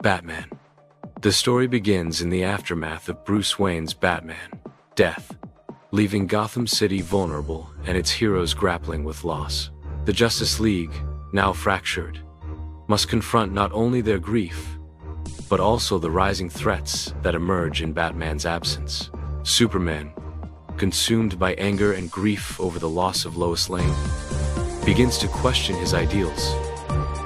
Batman. The story begins in the aftermath of Bruce Wayne's Batman death, leaving Gotham City vulnerable and its heroes grappling with loss. The Justice League, now fractured, must confront not only their grief, but also the rising threats that emerge in Batman's absence. Superman, consumed by anger and grief over the loss of Lois Lane, begins to question his ideals,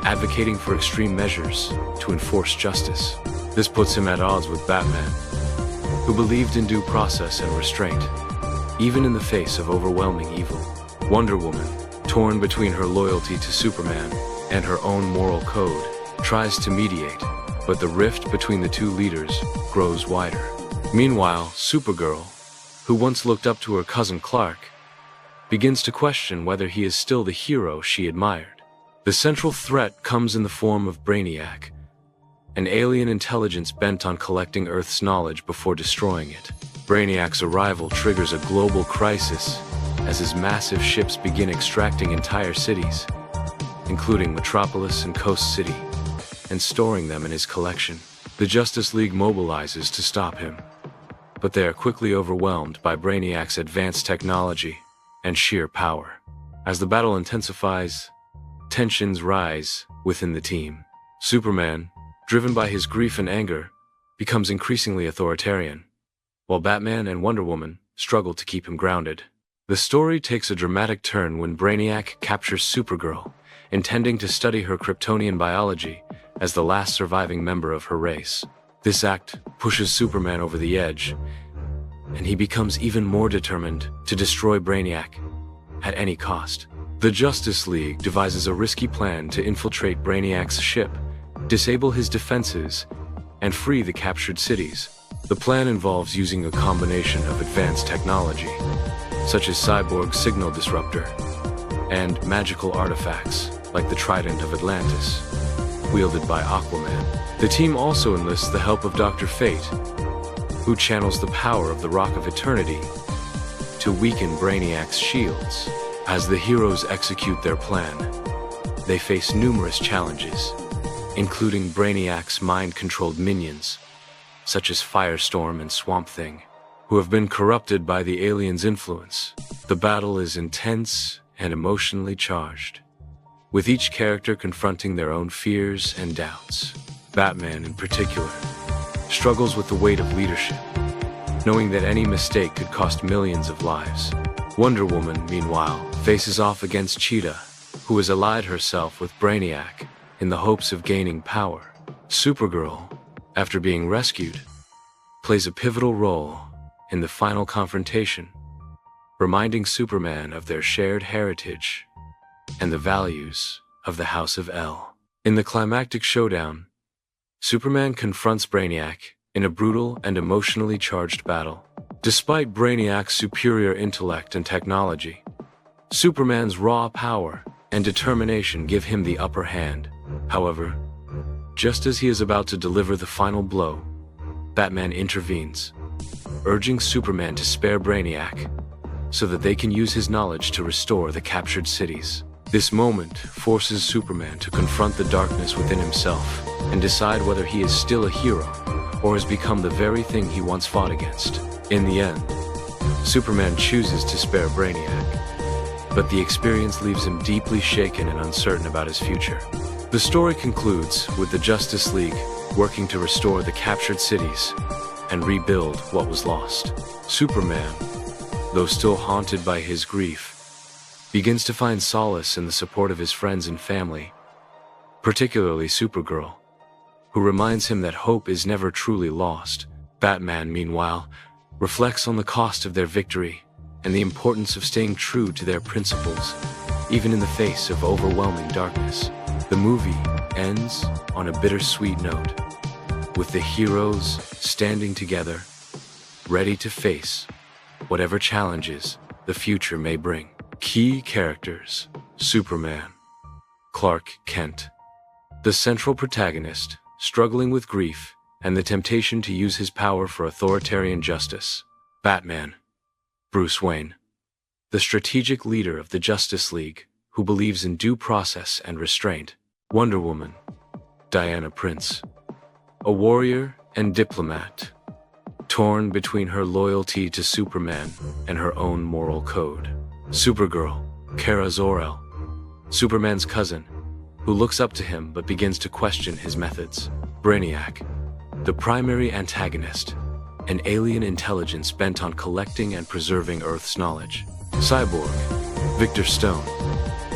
advocating for extreme measures to enforce justice. This puts him at odds with Batman, who believed in due process and restraint, even in the face of overwhelming evil. Wonder Woman, torn between her loyalty to Superman and her own moral code, tries to mediate, but the rift between the two leaders grows wider. Meanwhile, Supergirl, who once looked up to her cousin Clark, begins to question whether he is still the hero she admired. The central threat comes in the form of Brainiac, an alien intelligence bent on collecting Earth's knowledge before destroying it. Brainiac's arrival triggers a global crisis as his massive ships begin extracting entire cities, including Metropolis and Coast City, and storing them in his collection. The Justice League mobilizes to stop him, but they are quickly overwhelmed by Brainiac's advanced technology and sheer power. As the battle intensifies, tensions rise within the team. Superman, driven by his grief and anger, becomes increasingly authoritarian, while Batman and Wonder Woman struggle to keep him grounded. The story takes a dramatic turn when Brainiac captures Supergirl, intending to study her Kryptonian biology as the last surviving member of her race. This act pushes Superman over the edge, and he becomes even more determined to destroy Brainiac at any cost. The Justice League devises a risky plan to infiltrate Brainiac's ship, disable his defenses, and free the captured cities. The plan involves using a combination of advanced technology, such as Cyborg's signal disruptor, and magical artifacts, like the Trident of Atlantis, wielded by Aquaman. The team also enlists the help of Dr. Fate, who channels the power of the Rock of Eternity to weaken Brainiac's shields. As the heroes execute their plan, they face numerous challenges, including Brainiac's mind-controlled minions, such as Firestorm and Swamp Thing, who have been corrupted by the aliens' influence. The battle is intense and emotionally charged, with each character confronting their own fears and doubts. Batman, in particular, struggles with the weight of leadership, knowing that any mistake could cost millions of lives. Wonder Woman, meanwhile, faces off against Cheetah, who has allied herself with Brainiac in the hopes of gaining power. Supergirl, after being rescued, plays a pivotal role in the final confrontation, reminding Superman of their shared heritage and the values of the House of El. In the climactic showdown, Superman confronts Brainiac in a brutal and emotionally charged battle. Despite Brainiac's superior intellect and technology, Superman's raw power and determination give him the upper hand. However, just as he is about to deliver the final blow, Batman intervenes, urging Superman to spare Brainiac so that they can use his knowledge to restore the captured cities. This moment forces Superman to confront the darkness within himself and decide whether he is still a hero or has become the very thing he once fought against. In the end, Superman chooses to spare Brainiac, but the experience leaves him deeply shaken and uncertain about his future. The story concludes with the Justice League working to restore the captured cities and rebuild what was lost. Superman, though still haunted by his grief, begins to find solace in the support of his friends and family, particularly Supergirl, who reminds him that hope is never truly lost. Batman, meanwhile, reflects on the cost of their victory and the importance of staying true to their principles, even in the face of overwhelming darkness. The movie ends on a bittersweet note, with the heroes standing together, ready to face whatever challenges the future may bring. Key characters: Superman, Clark Kent, the central protagonist, struggling with grief and the temptation to use his power for authoritarian justice. Batman, Bruce Wayne, the strategic leader of the Justice League, who believes in due process and restraint. Wonder Woman, Diana Prince, a warrior and diplomat, torn between her loyalty to Superman and her own moral code. Supergirl, Kara Zor-El, Superman's cousin, who looks up to him but begins to question his methods. Brainiac, the primary antagonist, an alien intelligence bent on collecting and preserving Earth's knowledge. Cyborg, Victor Stone,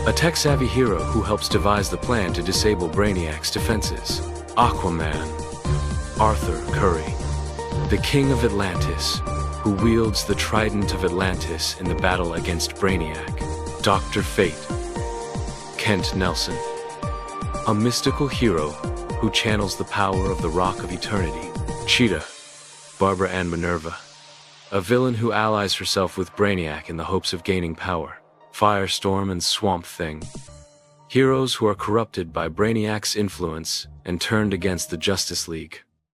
a tech-savvy hero who helps devise the plan to disable Brainiac's defenses. Aquaman, Arthur Curry, the King of Atlantis, who wields the Trident of Atlantis in the battle against Brainiac. Dr. Fate, Kent Nelson, a mystical hero who channels the power of the Rock of Eternity. Cheetah, Barbara Ann Minerva, a villain who allies herself with Brainiac in the hopes of gaining power. Firestorm and Swamp Thing, heroes who are corrupted by Brainiac's influence and turned against the Justice League.